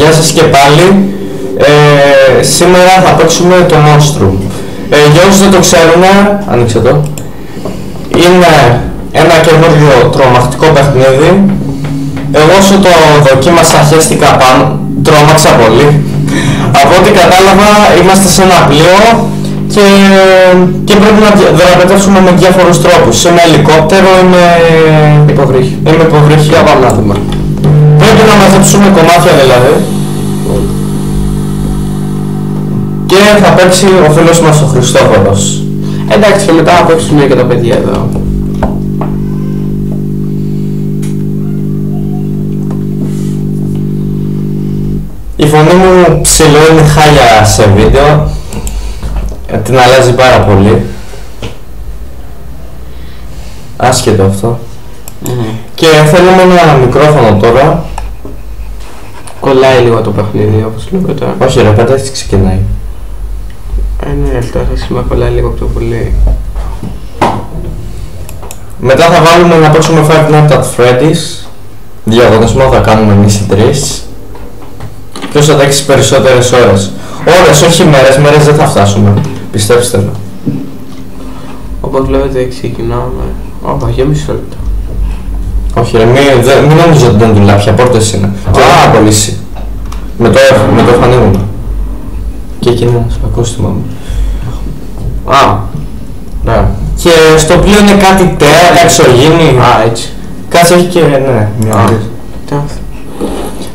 Γεια σας και πάλι. Σήμερα θα παίξουμε το Monstrum. Για όσους δεν το ξέρουν, ανοίξτε το. Είναι ένα καινούριο τρομακτικό παιχνίδι. Εγώ όσο το δοκίμασα χαίστηκα πάνω, τρόμαξα πολύ. Από ό,τι κατάλαβα είμαστε σε ένα πλοίο και πρέπει να δραπετεύσουμε με διάφορους τρόπους. Είναι ελικόπτερο, είναι υποβρύχιο. Για πάμε να δούμε. Πρέπει να μαζέψουμε κομμάτια δηλαδή. Και θα παίξει ο φίλος μας ο Χριστόφορος. Εντάξει, και μετά θα παίξουμε και τα παιδιά εδώ. Η φωνή μου ψηλό είναι χάλια σε βίντεο. Την αλλάζει πάρα πολύ. Άσχετο αυτό. Και θέλουμε ένα μικρόφωνο τώρα. Κολλάει λίγο το παιχνίδι όπως βλέπετε. Όχι ρε, πάντα έτσι ξεκινάει. Ναι, αυτό θα σήμερα κολλάει λίγο πιο πολύ. Μετά θα βάλουμε να παίξουμε Five Nights at Freddy's. Διαγωνισμό θα κάνουμε εμείς οι τρεις. Ποιος θα παίξει περισσότερες ώρες. Ώρες, όχι μέρες, μέρες δεν θα φτάσουμε. Πιστέψτε με. Όπως βλέπετε ξεκινάμε. Όπα, για μισό λεπτό. Όχι ρε, μην νομίζω ότι δεν δουλάπια, πόρτες είναι. Α, κολλήσει. Με το F ανοίγουμε. Και εκεί είναι ένας ακούστημα μου. Α, ναι. Και στο πλοίο είναι κάτι τέα, εξωγήινη. Α, έτσι. Κάτσε έχει και, ναι, μια άλλη.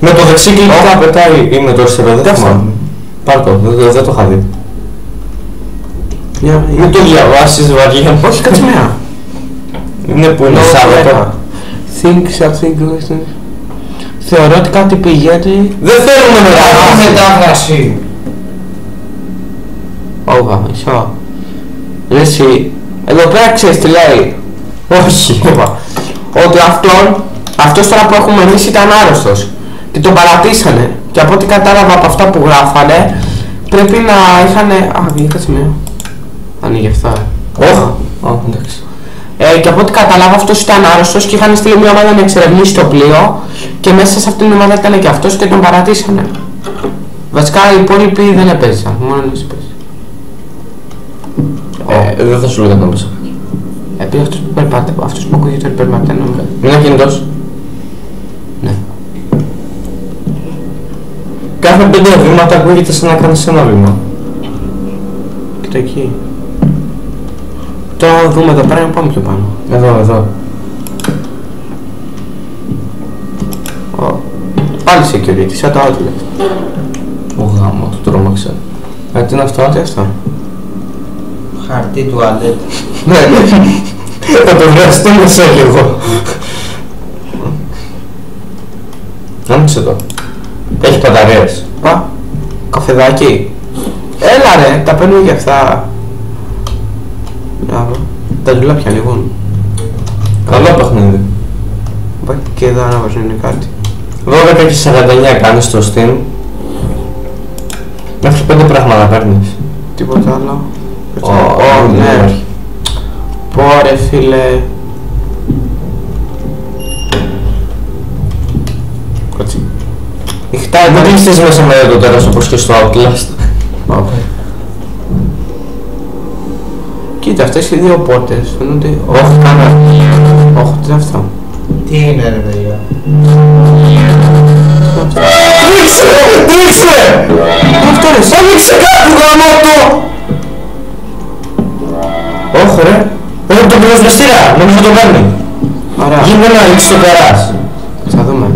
Με το δεξί κλικ πετάει ή με το αριστερό, δεν θυμάμαι. Πάρ' το, δεν το είχα δει. Μην το διαβάσεις βαριά. Όχι, κάτσε μια. Είναι που είναι Σάββατο. Think something. Θεωρώ ότι κάτι πηγαίνει. Δεν θέλουμε μετάφραση. Όγα, μισό. Εσύ, εδώ πέρα ξέρεις τι λέει. Όχι. Ότι αυτός τώρα που έχουμε εμείς ήταν άρρωστος και τον παρατήσανε και από ό,τι κατάλαβα από αυτά που γράφανε πρέπει να είχανε... Α, κάτσε μία. Ανοίγει αυτά. Εντάξει. Και από ό,τι κατάλαβα αυτός ήταν άρρωστος και είχαν στείλει μια ομάδα να εξερευνήσει το πλοίο και μέσα σε αυτήν την ομάδα ήταν και αυτός και τον παρατήσανε. Βασικά οι υπόλοιποι δεν έπαιζαν, μόνο ένας έπαιζε. Δεν θα σου λέγα να μπεις. Επειδή αυτός που ακούγεται περπατένω. Είναι κινητός. Ναι. Κάθε 5 βήματα ακούγεται σαν να κάνεις ένα βήμα. Κοίτα εκεί. Τώρα δούμε εδώ πέρα να πάμε πιο πάνω. Εδώ. Πάλι security, σαν το outlet. Ο γάμο, το τρόμαξε. Τι είναι αυτό? Τι αυτό? Χαρτί τουαλέτα. Ναι. Θα το βγαστούμε σε λίγο. Άνοιξε το. Έχει μπαταρίες. Πα, καφεδάκι. Έλα ρε, τα παίρνω για αυτά. Μπράβο. Τα δουλάπια ανοίγουν. Καλό παιχνίδι. Πάει και εδώ να βάζουν κάτι. 12 και 49 κάνεις στο Steam. Μέχρι 5 πράγματα παίρνεις. Τίποτα άλλο. Ναι. Πόρε φίλε. Κάτσε. Ηχτάει, δεν κλειστείς μέσα με το τέρας όπως και στο Outlast. Κοίτα, αυτές οι δύο πόρτες φαίνονται... Όχι, κάνε. Όχι, τι είναι αυτό? Τι είναι ρε παιδιά? Τρίξε! Αυτό ρε, Άνοιξε κάτι γάμο το! Όχι ρε. Έχω τον πυροσβεστήρα, νομίζω το παίρνει. Ωραία. Γίνεται να ρίξεις το περάς. Θα δούμε.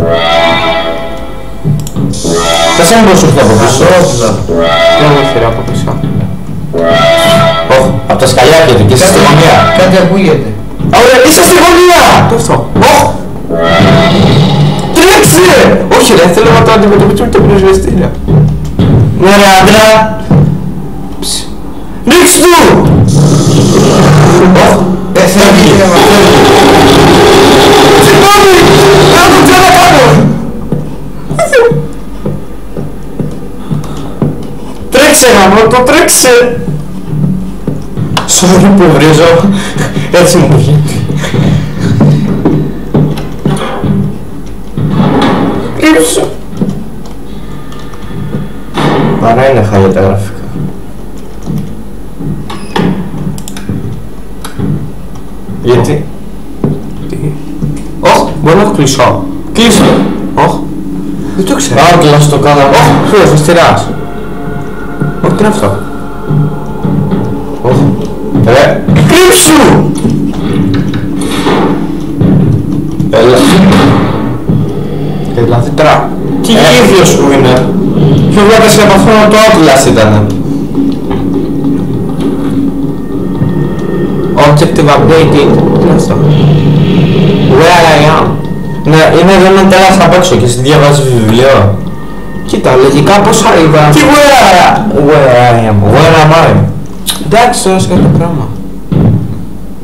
Θα σε μην σου από πίσω. Δεν μου έφερε από πίσω. Όχι, από τα σκαλιάκια του και είσαι στη γωνία. Κάτι ακούγεται. Ωραία, είσαι στη γωνία! Τι αυτό? Όχι! Τρέξε! Όχι ρε, θέλω να το αντιμετωπίσουμε το πυροσβεστήρα. Ναι ρε άντρα. Ρίξ' του! Φεύγει. Συγγνώμη! Δεν το ξανακάνω! Τρέξε γάμο, το τρέξε! Sorry που βρίζω, έτσι μου βγαίνει. Παρά είναι χάλια τα γραφικά. Γιατί? Όχι, μπορεί να το κλείσω. Κλείσω. Όχι. Δεν το ξέρω. Άτλας το κάναμε. Όχι, φίλος, αριστεράς. Όχι, τι είναι αυτό. Όχι. Κρύψου! Έλα. Δηλαδή τώρα. Τι ίδιος που είναι. Πιο βλέπεις από αυτό το Atlas ήταν. Objective updated. Τι είναι αυτό. Where I am. Ναι, είναι εδώ ένα τέλος απ' έξω και εσύ διαβάζεις βιβλίο. Κοίτα, λογικά πόσα είδα. Τι where I am, where am I. Εντάξει, τώρα σκέφτομαι το πράγμα.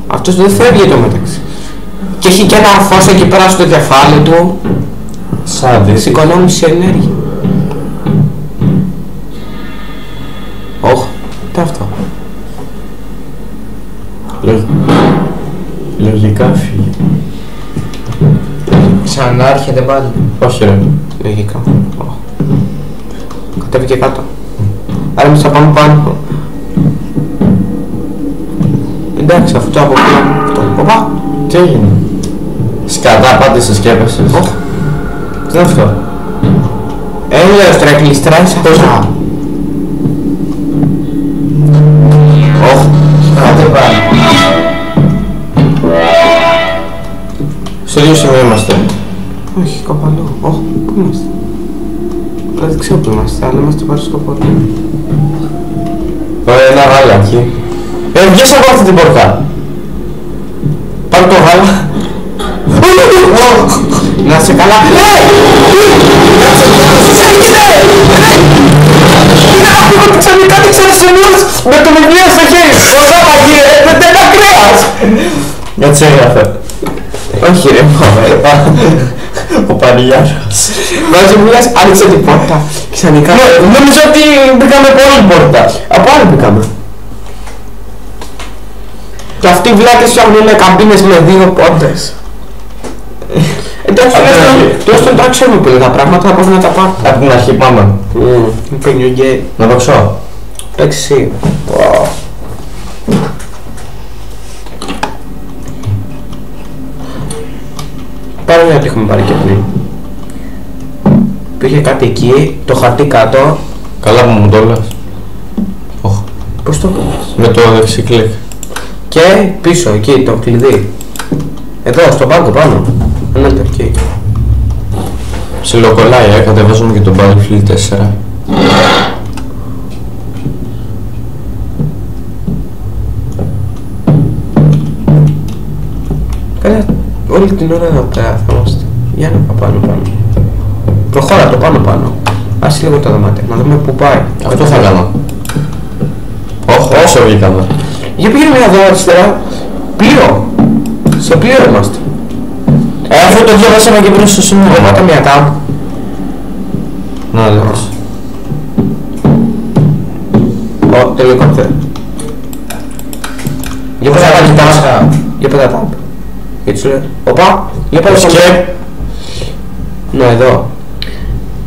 Αυτός δεν φεύγει το μεταξύ. Και έχει και ένα φως εκεί πέρα στο κεφάλι του. Σαν δεις. Εξοικονόμηση ενέργεια. Όχι, τι αυτό. Λογικά φύγει. Ξανάρχεται πάλι. Όχι ρε. Λογικά. Όχι. Κατέβηκε κάτω. Άρα εμείς θα πάμε πάνω. Εντάξει, αυτό από πλέον. Αυτό. Οπα. Τι έγινε. Σκατά πάντησε σκέπασες. Όχι. Τι είναι αυτό. Έλεος τώρα κλειστράει αυτά. Όχι. Άντε πάλι. Στο ίδιο σημείο είμαστε. Όχι, κάπου αλλού. Όχι, πού είμαστε. Δεν ξέρω πού είμαστε, αλλά είμαστε πάρει στο πόδι. Ωραία, ένα γάλα εκεί. Βγες από αυτή την πόρτα. Πάρε το γάλα. Να σε καλά. Ξαφνικά τι ξενισονιούς με το βιβλίο στο χέρι. Ωραία παγίε, δεν είναι ακραίας. Έτσι έγραφε. Όχι ρε, Ο Πανηγιάρος. βάζει μου λες, άνοιξε την πόρτα. Ξαφνικά. Νομίζω ότι μπήκαμε από άλλη πόρτα. Από άλλη μπήκαμε. Και αυτοί οι βλάκες φτιάχνουν καμπίνες με 2 πόρτες. Εντάξει, τουλάχιστον τώρα ξέρουμε που είναι τα πράγματα, θα πρέπει να τα πάρουμε. Από την αρχή πάμε. Παινιό γκέι. Να παίξω. Εντάξει εσύ. Πάρε μια τι έχουμε πάρει και πριν. Υπήρχε κάτι εκεί, το χαρτί κάτω. Καλά που μου το λες. Όχι. Πώς το έκανες? Με το δεξί κλικ. Και πίσω εκεί το κλειδί. Εδώ στο πάγκο πάνω. Ναι, το εκεί. Ψιλοκολλάει, κατεβάζουμε και το Battlefield 4. Καλά, όλη την ώρα εδώ πέρα θα είμαστε. Για να πάω πάνω. Προχώρα το πάνω. Άσε λίγο το δωμάτιο, να δούμε πού πάει. Αυτό θα κάνω. Όχι, όσο βγήκαμε. Για πήγαινε μια εδώ αριστερά. Πλοίο. Σε πλοίο είμαστε. Αυτό το διαβάσαμε και πριν στο σημείο. Πάτε μια tab. Να λες. Τελικό θε. Για πέτα πάλι tab. Για πέτα tab. Έτσι σου λέει. Οπα. Για πέτα Escape. Ναι, εδώ.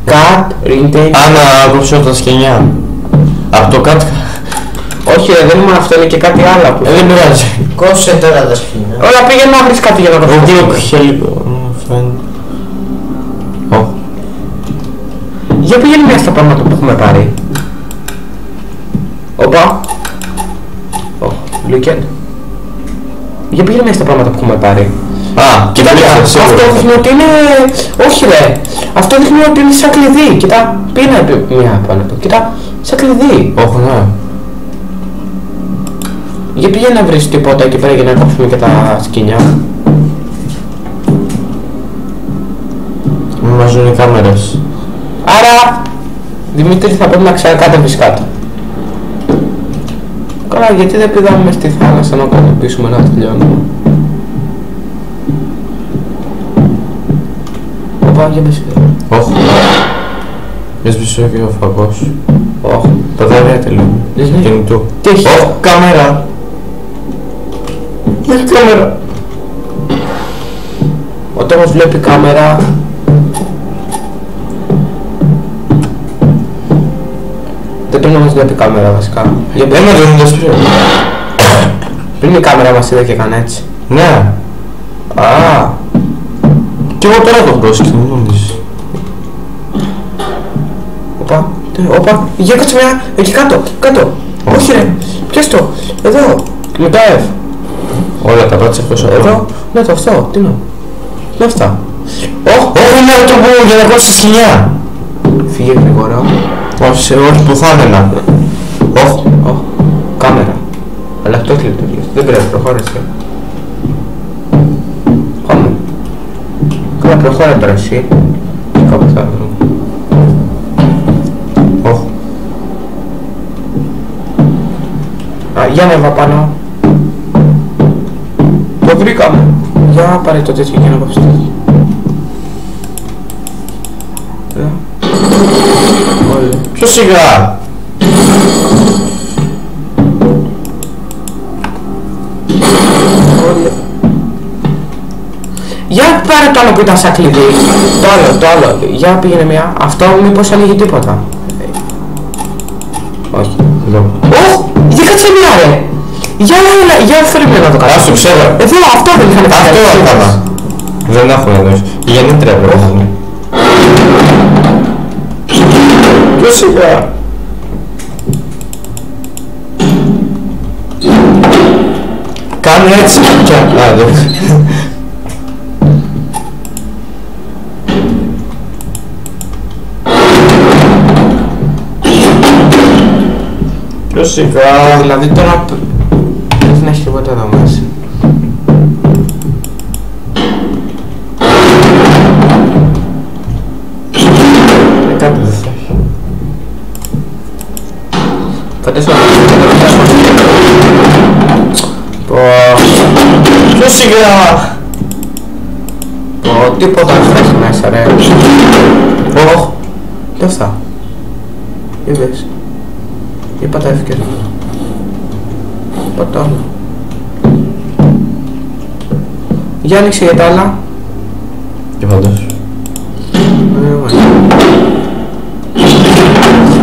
Cut, Rintake. Άνα κόψω τα σκηνιά. Από το κάτω. Όχι ρε, δεν ήμουν αυτό, είναι και κάτι άλλο. Δεν πειράζει. Κόψε τώρα τα σκηνιά. Όλα πήγαινε να βρεις κάτι για να το Ο φτιάξεις. Duke Help. Για πήγαινε μια στα πράγματα που έχουμε πάρει. Οπα. Look at. Για πήγαινε μια στα πράγματα που έχουμε πάρει. Α, Κοίτα, αυτό δείχνει ότι είναι... Όχι ρε. Αυτό δείχνει ότι είναι σαν κλειδί. Κοίτα, πήγαινε μια πάνω του. Κοίτα, σαν κλειδί. Όχι, ναι. Για πήγαινε να βρεις τίποτα εκεί πέρα για να κόψουμε και τα σκηνιά. Μας ζουν οι κάμερες. Άρα, Δημήτρη, θα πρέπει να ξανακάτεβεις κάτω. Καλά, γιατί δεν πηδάμε στη θάλασσα να καταπίσουμε να τελειώνουμε. Οπα, για μπες εδώ. Όχι. Έσβησε και ο φακός. Όχι. Πατάρια λίγο. Δες ναι. Κινητού. Τι έχει? Όχι, κάμερα. Έχει κάμερα. Όταν μας βλέπει κάμερα... Γιατί να μας βλέπει η κάμερα βασικά. Δεν με δίνοντας πριν. Πριν η κάμερα μας είδε και έκανε έτσι. Ναι. Α, Κι εγώ τώρα το πρόσεξα, μην νομίζεις. όπα, για κάτσε μια, εκεί κάτω. Όχι ρε, πιάσ' το, εδώ, με τα F. Όλα τα πάτησα εκτός από Εδώ, ναι το αυτό, τι είναι. Είναι αυτά. Όχι, είναι αυτό που για να κόψεις τη σκηνιά. Φύγε γρήγορα. Όχι, όχι που θα έμενα. Όχι. Κάμερα. Αλλά αυτό έχει λειτουργήσει. Δεν πειράζει, προχώρησε. Πάμε. Καλά, προχώρα τώρα εσύ. Κάπου θα βρω. Όχι. Για ανέβα πάνω. Το βρήκαμε. Για πάρε το τέτοιο και να κόψεις το τέτοιο. Όλοι. Πιο σιγά. Για πάρε το άλλο που ήταν σαν κλειδί. Το άλλο. Για πήγαινε μια. Αυτό μήπως ανοίγει τίποτα. Όχι. Εδώ. Για κάτσε μια ρε. Για φέρει με να το κάνω. Ας το ξέρω. Εδώ αυτό δεν είχαν κάνει. Αυτό έκανα. Δεν έχουν εδώ. Η γεννήτρια πρέπει να είναι. Πιο σιγά. Κάνε έτσι και εδώ. Πιο σιγά. Δηλαδή τώρα δεν έχει τίποτα εδώ μέσα. Κάτι δεν θα έχει. Φαντάζομαι. Πιο σιγά. Τίποτα δεν θα έχει μέσα ρε. Ωχ. Τι αυτά. Είδες. Είπα τα εύκαιρα. Πάτα όλα. Για άνοιξε για τα άλλα. Και φαντάσου.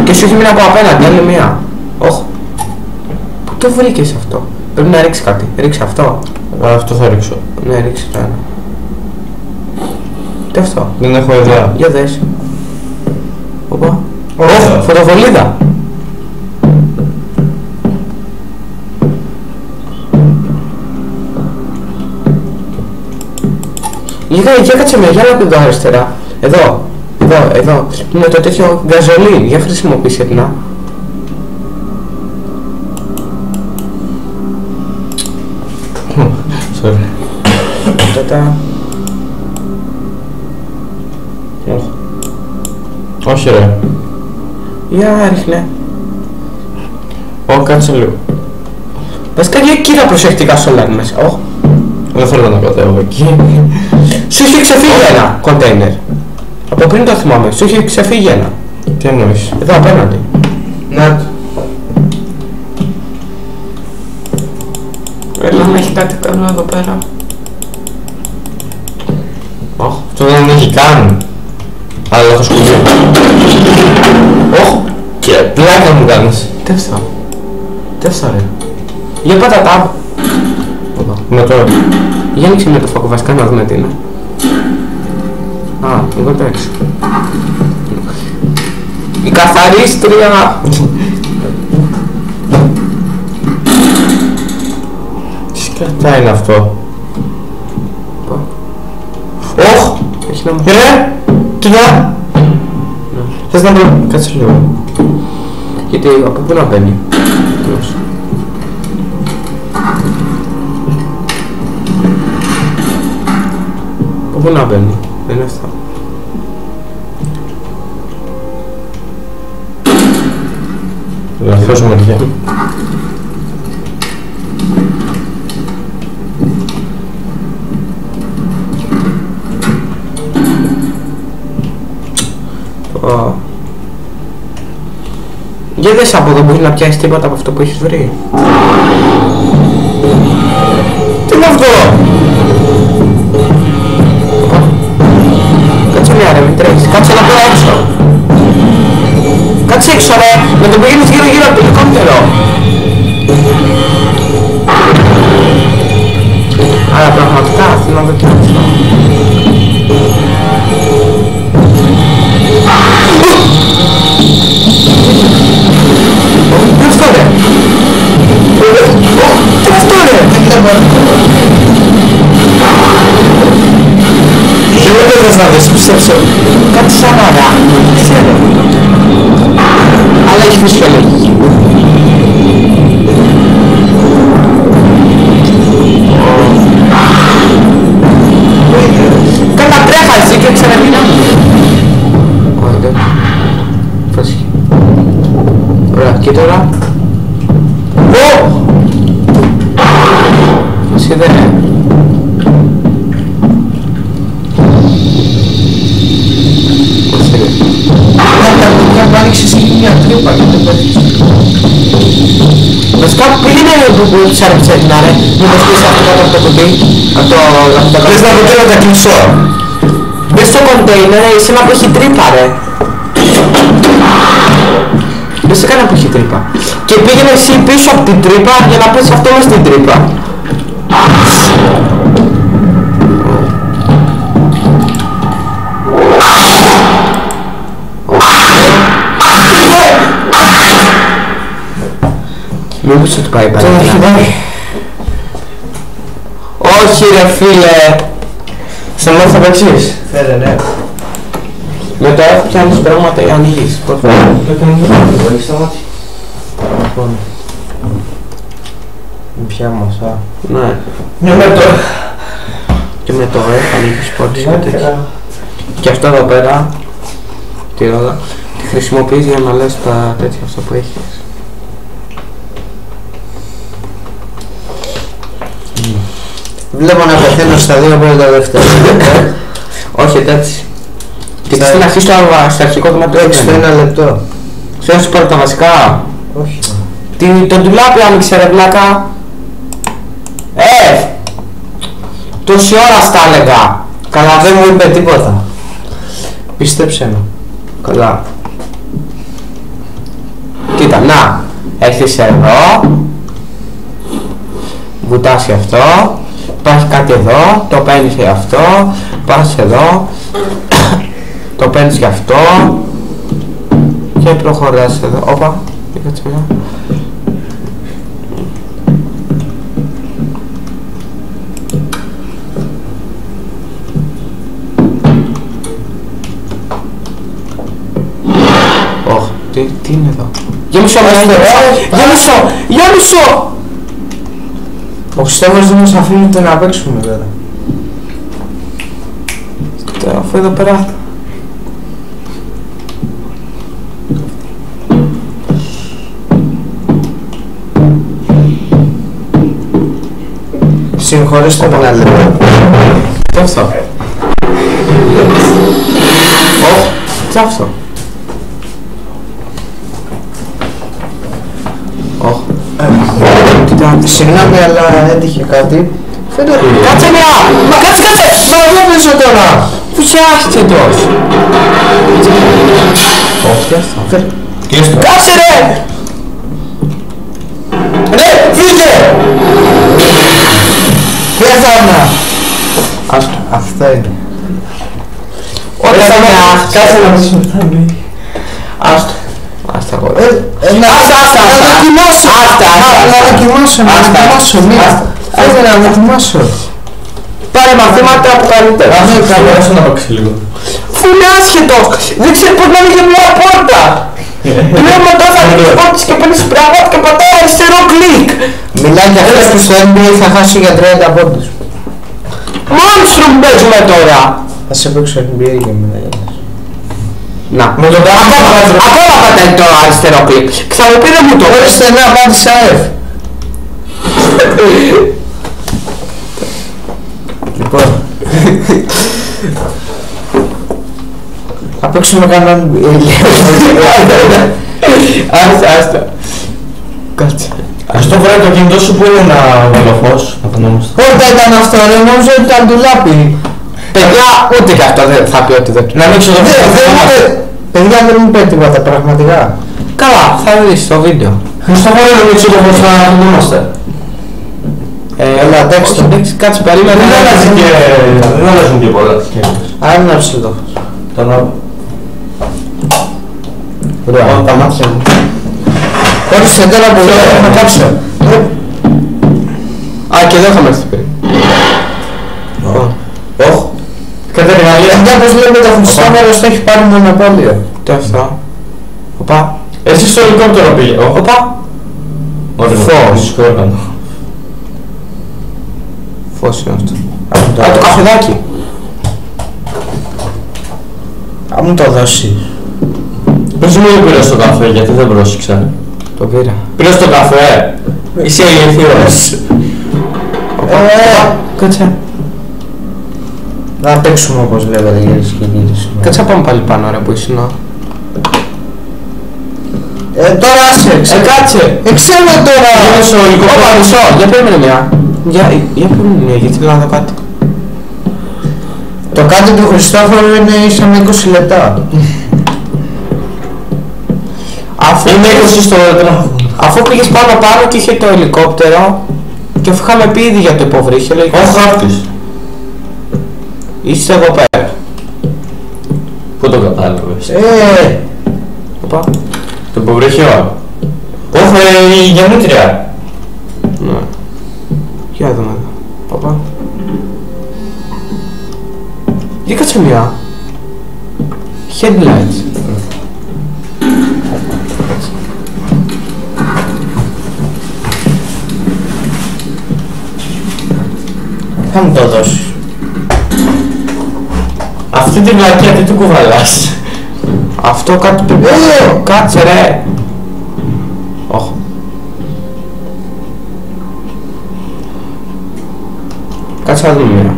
Και σου έχει μείνει από απέναντι, άλλη μία. Όχ. Πού το βρήκες αυτό. Πρέπει να ρίξει κάτι. Ρίξε αυτό. Αυτό θα ρίξω. Ναι, ρίξε το ένα. Τι αυτό. Δεν έχω ιδέα. Για δες. Οπα. Ωχ, Φωτοβολίδα. Για κάτσε με, για να πει εδώ αριστερά. Εδώ. Είναι το τέτοιο γκαζολίν. Για χρησιμοποιήσε την. Sorry. Τάτα. Όχι ρε. Για ρίχνε. Κάτσε λίγο. Βασικά για κοίτα προσεκτικά στο λάδι μέσα. Ωχ. Δεν θέλω να κατέβω εκεί. Σου είχε ξεφύγει ένα κοντέινερ. Από πριν το θυμάμαι. Σου είχε ξεφύγει ένα. Τι εννοείς. Εδώ απέναντι. Να το. Έλα να έχει κάτι καλό εδώ πέρα. Ωχ, αυτό δεν έχει καν. Αλλά έχω σκουμπί. Ωχ, και πλάκα μου κάνεις. Τι αυτό ρε. Για πάτα tab. Με το... Για ανοίξε με το φακό βασικά να δούμε τι είναι. Α, εγώ το έξω. Η καθαρίστρια. Τι σκατά είναι αυτό. Ωχ! Έχει να μου... Ρε! Κοίτα! Θες να βρω... Κάτσε λίγο. Γιατί από πού να μπαίνει. Από πού να μπαίνει. Δεν είναι αυτά. Λαθός μεριά. Για δες από εδώ, μπορείς να πιάσεις τίποτα από αυτό που έχεις βρει. Τι είναι αυτό! Κάτσε μια ρε, μην τρέχεις. Κάτσε να πω έξω. κάτσε έξω ρε, με το πήγαινες γύρω γύρω από το ελικόπτερο. Αλλά πραγματικά θέλω να δω και αυτό. Τι αυτό ρε! Τι αυτό ρε! Δεν θες να δεις, πιστέψε. Κάτι σαν αρά, δεν ξέρω. Αλλά έχει φυσιολογική. Κάνα τρέχα εσύ και ξαναπίνα. Ωραία. Φάσχει. Ωραία, και τώρα. Εσύ δεν είναι. Να άνοιξες εκεί μια τρύπα και δεν πέφτεις. Βασικά πήγαινε που τους άρεψε την άρε, μήπως πεις αυτό κάτω από το κουτί, από το λαπτό. Θες να πω και να τα κλεισώ. Μπες στο κοντέινερ, εσένα που έχει τρύπα ρε. Μπες σε κάνα που έχει τρύπα. Και πήγαινε εσύ πίσω από την τρύπα για να πέσει αυτό μες στην τρύπα. Μήπως θα του πάει πάλι. Όχι ρε φίλε. Σε μάθα θα παίξεις. Φέρε, ναι. Με το έχω πιάνεις πράγματα ή ανοίγεις. Έχεις τα μάτια. Λοιπόν. Πια μας, α. Ναι. Ναι, με το. Και με το ανοίγεις πόρτες και τέτοια. Και αυτό εδώ πέρα, τη ρόδα, τη χρησιμοποιείς για να λες τα τέτοια αυτά που έχεις. Βλέπω να πεθαίνω στα δύο πρώτα δεύτερα. Όχι έτσι. Και στην αρχή στο αρχικό δωμάτιο Στο ένα λεπτό. Θέλω να σου πάρω τα βασικά. Όχι. Το ντουλάπι άνοιξε ρε βλάκα. Τόση ώρα στα έλεγα. Καλά, δεν μου είπε τίποτα. Πίστεψε με. Καλά. Κοίτα, να. Έρχεσαι εδώ. Βουτάς και αυτό. Υπάρχει κάτι εδώ. Το παίρνεις για αυτό. Πας εδώ. Το παίρνεις για αυτό. Και προχωράς εδώ. Όπα. Κάτσε εδώ. Τι είναι εδώ. Γέμισο, γέμισο! Ο Χριστόφος δεν μας αφήνει ούτε να παίξουμε τώρα. Αφού εδώ πέρα. Συγχωρήστε με ένα λεπτό. Τι αυτό. Τι αυτό. Συγγνώμη, αλλά έτυχε κάτι. Κάτσε μια! Μα κάτσε! Μα δεν παίζω τώρα! Πού φτιάχτηκε τόσο. Όχι, τι αυτό. Κάτσε ρε! Ρε, φύγε! Πέθανα! Αυτό είναι. Όταν είναι άχτια. Κάτσε να δεις μετά μπει. Άστο. Άστα εγώ. Να δοκιμάσω! Να δοκιμάσω! Θέλω να δοκιμάσω! Πάρε μαθήματα από καλύτερα. Θα μπορέσω να παίξει λίγο. Φου είναι άσχετος. Δεν ξέρει πώς να ανοίγει μια πόρτα. Λέω μετά θα ανοίγεις πόρτες και παίρνεις πράγματα και πατάει αριστερό κλικ. Μιλάει για αυτός που στο NBA θα χάσει για 30 πόντους. Monstrum παίζουμε τώρα. Θα σε παίξω NBA και μιλάει. Να, Με τον ακόμα πατάει το αριστερό κλικ. Ξαναπήρε μου το. Χωρίς στενά απάντησα F. Λοιπόν. Θα παίξουμε κανέναν Άστα. Κάτσε. Ας το βρει το κινητό σου που είναι ένα βελοφός. Όταν ήταν αυτό ρε, νόμιζα ότι ήταν ντουλάπι. Παιδιά, ούτε και αυτό δεν θα πει ότι δεν. Να ανοίξω το Παιδιά δεν μου είπε τίποτα πραγματικά. Καλά, θα δεις στο βίντεο. Χριστόφορο δεν ξέρω πώς θα θυμόμαστε. Έλα, εντάξει το. Κάτσε, περίμενε. Δεν αλλάζουν και πολλά. Άναψε το. Τον άλλο. Ωραία, τα μάτια μου. Όχι, σε τέλα που να κάψω. Α, και εδώ είχαμε έρθει πριν. Όχ. Κατεριναλία. Αυτά πως λέμε το Χριστόφορος το έχει πάρει μονοπόλιο. Τι αυτό. Οπα. Εσύ στο ελικόπτερο πήγε. Οπα. Φως. Φως είναι αυτό. Α, το καφεδάκι. Α, μου το δώσει. Πώς μου πήρες το καφέ, γιατί δεν πρόσεξα. Το πήρα. Πήρες το καφέ. Είσαι ηλίθιος. Κάτσε. Να παίξουμε όπως λέγατε κυρίες και κύριοι. Κάτσε να πάμε πάλι πάνω ρε που ήσουν. Τώρα άσε. Κάτσε. Ξέρω τώρα. Είναι στο ελικόπτερο. Όπα, μισό. Για περίμενε μια. Για περίμενε μια, γιατί θέλω να δω κάτι. Το κάτι του Χριστόφορου είναι ίσα με 20 λεπτά. Είναι 20 στο τράγο. Αφού πήγες πάνω και είχε το ελικόπτερο και αφού είχαμε πει ήδη για το υποβρύχιο, λέει Ο χάρτης. είστε εδώ πέρα. Πού το κατάλαβες. Οπα. Το υποβρύχιο. Όχι, η γεννήτρια. Ναι. Για δούμε εδώ. Οπα. Για κάτσε μια. Headlights. Θα μου το δώσεις. Αυτή τη βλακιά τι του κουβαλάς. Αυτό κάτι πρέπει. Κάτσε ρε. Όχι. Κάτσε να δούμε μια.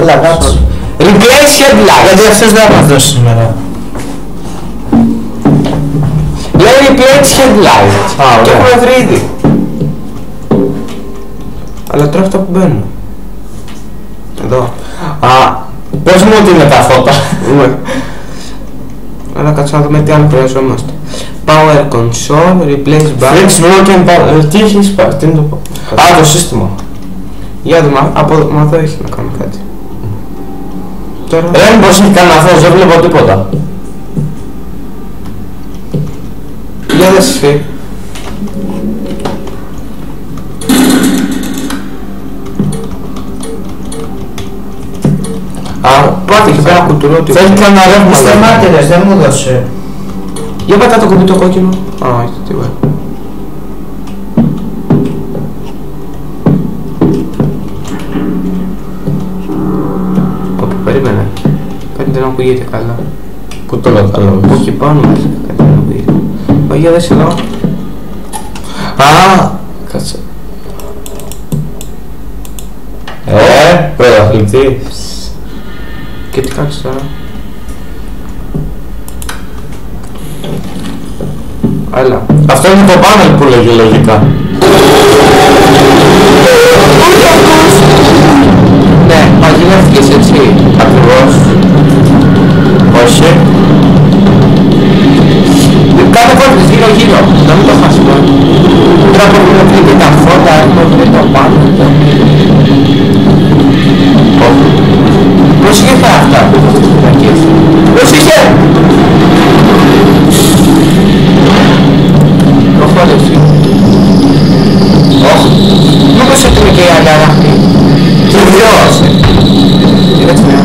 Έλα, κάτσε. Replace headlights. Γιατί αυτός δεν θα μας δώσει σήμερα. Λέει replace headlights. Α, Και ωραία. έχουμε βρει ήδη. Αλλά τώρα αυτά που μπαίνουν. Εδώ. Α, πες μου ότι είναι τα φώτα. Ναι. Αλλά κάτσε να δούμε τι άλλο χρειαζόμαστε. Power console, replace bar. Flex broken power. Τι έχεις πάρει, τι είναι το πω. Α, το σύστημα. Για δούμε, από εδώ έχει να κάνει κάτι. Τώρα. Δεν πως έχει κανένα φως, δεν βλέπω τίποτα. Για δες εσύ. Α, Πάτε εκεί πέρα κουτουρότι. θέλει κανένα ρεύμα. Είστε μάρτυρες, δεν μου δώσε. Για πατά το κουμπί το κόκκινο. Α, όχι, τίποτα. Όπου περίμενε. Κάτι δεν ακούγεται καλά. Πού το κατάλαβες. Όχι πάνω μέσα, κάτι δεν ακούγεται. Μα για δες εδώ. Α, κάτσε. Πρωταθλητής. Και τι κάνεις τώρα. Έλα. Αυτό είναι το πάνελ που λέγει λογικά. Ναι, παγιδεύτηκες έτσι. Ακριβώς. Όχι. Κάνε βόλτες γύρω. Να μην το χάσουμε. Τώρα που έχουμε βρει και τα φώτα, έχουμε βρει το πάνω. Πρόσεχε τα αυτά που έχω στις φυλακές. Πρόσεχε! Προχώρε εσύ. Όχι. Μήπως έτοιμη και η αγάρα αυτή. Και βιώσε. Κοίταξε μια.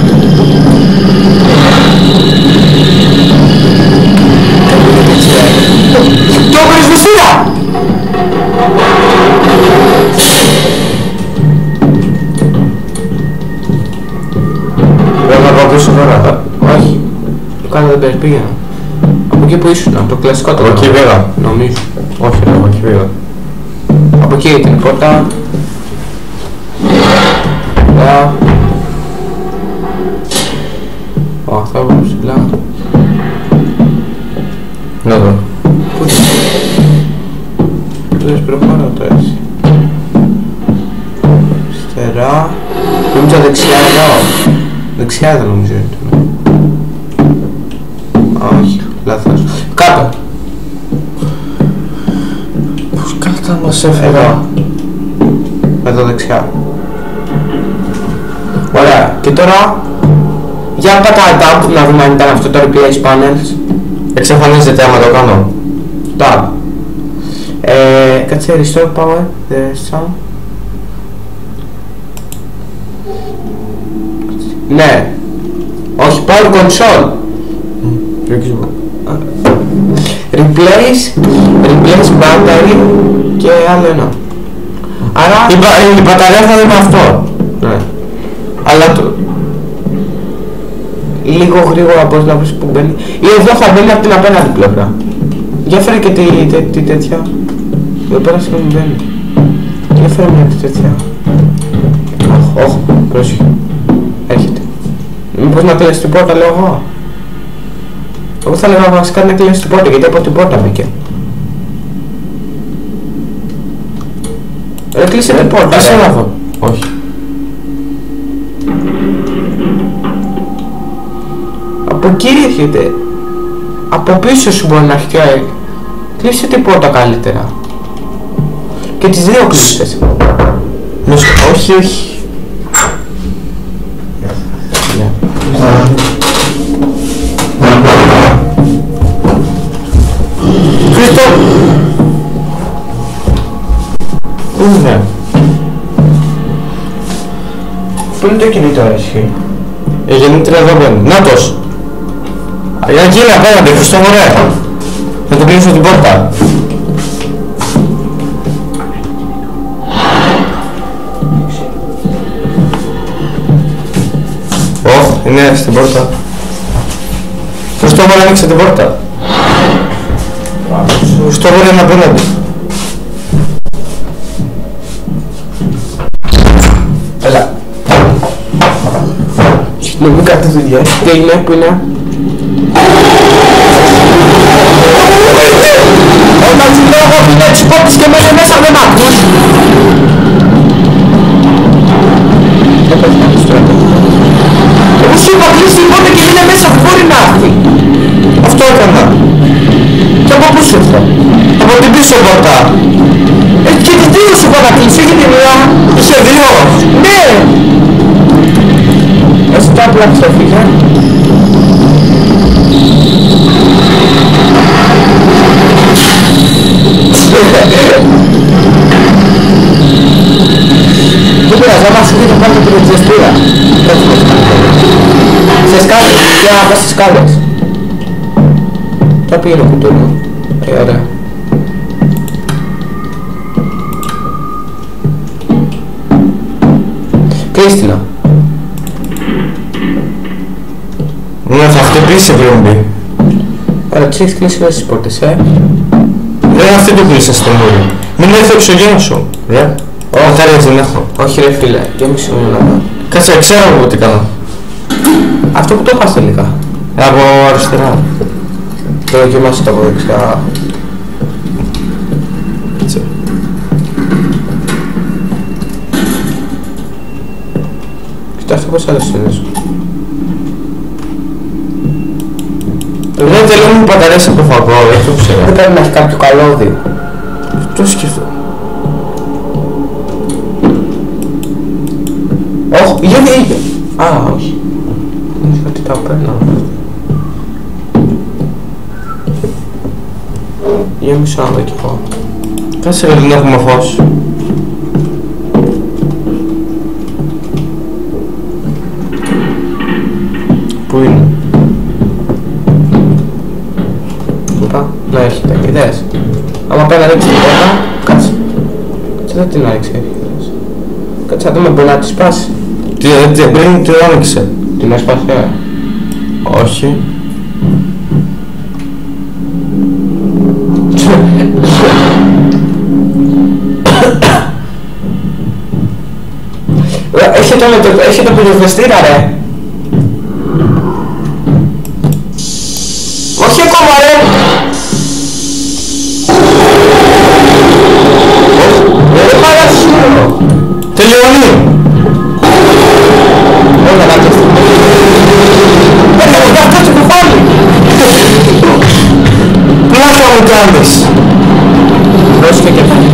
Το έκανες μεσήρα! Πρέπει να πάω πίσω τώρα. Όχι. Το κάνω δεν πήγαινα. Από εκεί που ήσουν, το κλασικό το Από εκεί κάνω. πήγα. Νομίζω. Όχι, ρε, από εκεί πήγα. Από εκεί ήταν η πόρτα. Εδώ. Αυτό από ψηλά. Να δω. Πού είναι. Του δες προχώρα το έτσι. Αριστερά. Νομίζω δεξιά εδώ. Δεξιά εδώ νομίζω είναι. Όχι. Λάθος. Κάτω. Πώς κάτω μας έφερα. Εδώ δεξιά. Ωραία. Και τώρα για πατά tab να δούμε αν ήταν αυτό το replace panels. Εξαφανίζεται άμα το κάνω. Tab. Κάτσε restore power. Sound. Ναι. Όχι, power control. Replace battery και άλλο ένα. Άρα Η μπαταρία θα είναι αυτό. ναι. Αλλά το... Λίγο γρήγορα πώς να βρεις που μπαίνει. Ή εδώ θα μπαίνει από την απέναντι πλευρά. Για φέρε και τη τέτοια. Εδώ πέρα σε μην μπαίνει. Για φέρε μια τέτοια. Όχι, πρόσεχε. Έρχεται. Μήπως να κλείσει την πόρτα, λέω εγώ. Εγώ θα λέγα βασικά να κλείσει την πόρτα, γιατί από την πόρτα μπήκε. Κλείσε την πόρτα. Ας έλαβω. Όχι. Από εκεί έρχεται. Από πίσω σου μπορεί να έρχεται. Κλείσε την πόρτα καλύτερα. Και τις δύο κλείσες. Όχι, όχι. Χριστό! Πού είναι? Πού είναι το κινητό εσύ? Η γεννήτρια εδώ μπαίνει. Νάτος! Εκεί είναι απέναντι, Χριστόφορε! Θα το κλείσω την πόρτα. Είναι στην πόρτα. Χριστόφορε, άνοιξε την πόρτα. Χριστόφορε είναι απέναντι. Έλα. Συγγνώμη, κάτι δουλειά. Τι είναι, που είναι? Όταν σου λέω εγώ πήγα τις πόρτες και μένε μέσα δεν μ' ακούς. Εγώ σου είπα κλείσει την πόρτα και μείνε μέσα, δεν μπορεί να έρθει. Αυτό έκανα. Και από πού σου ήρθα? Από την πίσω πόρτα. Και τις δύο σου είπα να κλείσει, όχι τη μία. Είχε δύο. Ναι. Εσύ το απλά ξεφύγα. Δεν πειράζει, άμα σου δει θα πάρει την ρετζεστήρα. Σε σκάλες, για να πας στις σκάλες. Τα πήγαινε ο κουτούνιο. Ωραία. Κλείστηνα. Ναι, θα χτυπήσει πριν μπει. Ωραία, τις έχεις κλείσει μέσα στις πόρτες, Ρε, αυτή το κλείσα στο μούρι. Μην έρθει ο εξωγένος σου. Ρε. Μπαταρίες δεν έχω. Όχι ρε φίλε, για μισή μου να δω. Κάτσε, ξέρω εγώ τι κάνω. Αυτό που το πας τελικά. Από αριστερά. Το δοκιμάσαι το από δεξιά. Κάτσε. Κοιτάξτε πώς άλλες είναι. Δεν τελειώνουν οι μπαταρίες από το φαγό, δεν το ξέρω. Δεν πρέπει να έχει κάποιο καλώδιο. Το σκεφτώ. Όχι, γιατί είχε. Α, όχι. Νόμιζα ότι τα παίρνω. Για μισό να δω κι εγώ. Κάτσε, δεν έχουμε φως. Πού είναι? Είπα, να έρχεται, είδες. Άμα πάει να ρίξει την πόρτα, κάτσε. Κάτσε, δεν την άρχισε. Κάτσε να δούμε, μπορεί να τη σπάσει. Πριν την άνοιξε. Την έσπασε. Όχι. Έχει το πυροσβεστήρα ρε. Όχι ακόμα ρε. Δεν παρασύρω. Τελειώνει. Όλα να κλειστεί. Έρχεται αυτό το κουφάλι. μου κάνεις? Πρόσεχε και πάλι.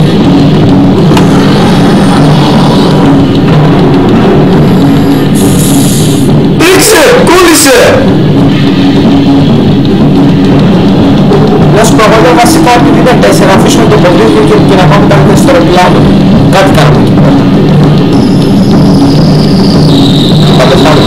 Ρίξε! Κόλλησε! Να σου πω, εγώ λέω βασικά επειδή είναι 4, να αφήσουμε το ποδήλατο και να πάμε καλύτερα στο αεροπλάνο. Κάτι κάνουμε εκεί πέρα. Πάμε πάμε.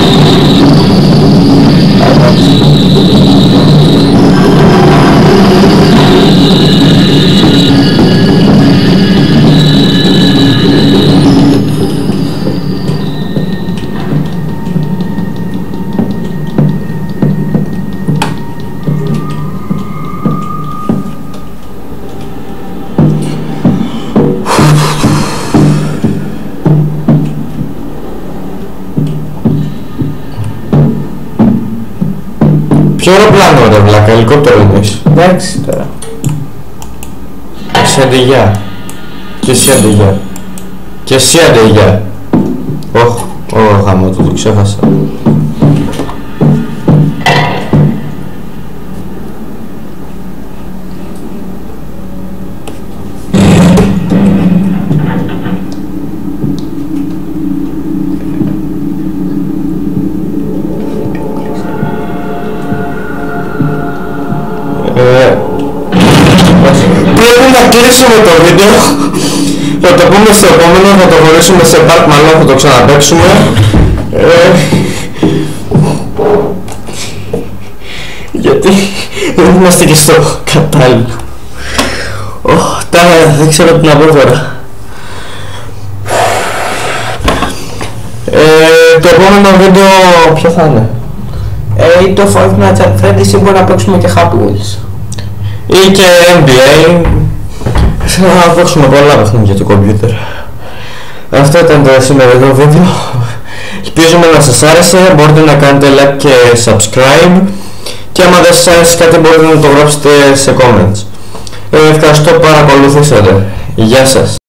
Ποιο αεροπλάνο ρε βλάκα, ελικόπτερο εννοείς? Εντάξει τώρα. Εσύ άντε γεια. Και εσύ άντε γεια. Και εσύ άντε γεια. Ωχ, γάμο το ξέχασα. Πρέπει να κλείσουμε το βίντεο. Θα το πούμε στο επόμενο, θα το χωρίσουμε σε part, μάλλον θα το ξαναπαίξουμε. Γιατί δεν είμαστε και στο κατάλληλο. Τώρα δεν ξέρω τι να πω τώρα. Το επόμενο βίντεο ποιο θα είναι? Ή το Five Nights at Freddy's ή μπορεί να παίξουμε και Hot Wheels. Ή και NBA. Θέλω να παίξουμε πολλά παιχνίδια για το κομπιούτερ. Αυτό ήταν το σημερινό βίντεο. Ελπίζουμε να σας άρεσε. Μπορείτε να κάνετε like και subscribe. Και άμα δεν σας άρεσε κάτι μπορείτε να το γράψετε σε comments. Ευχαριστώ που παρακολουθήσατε. Γεια σας.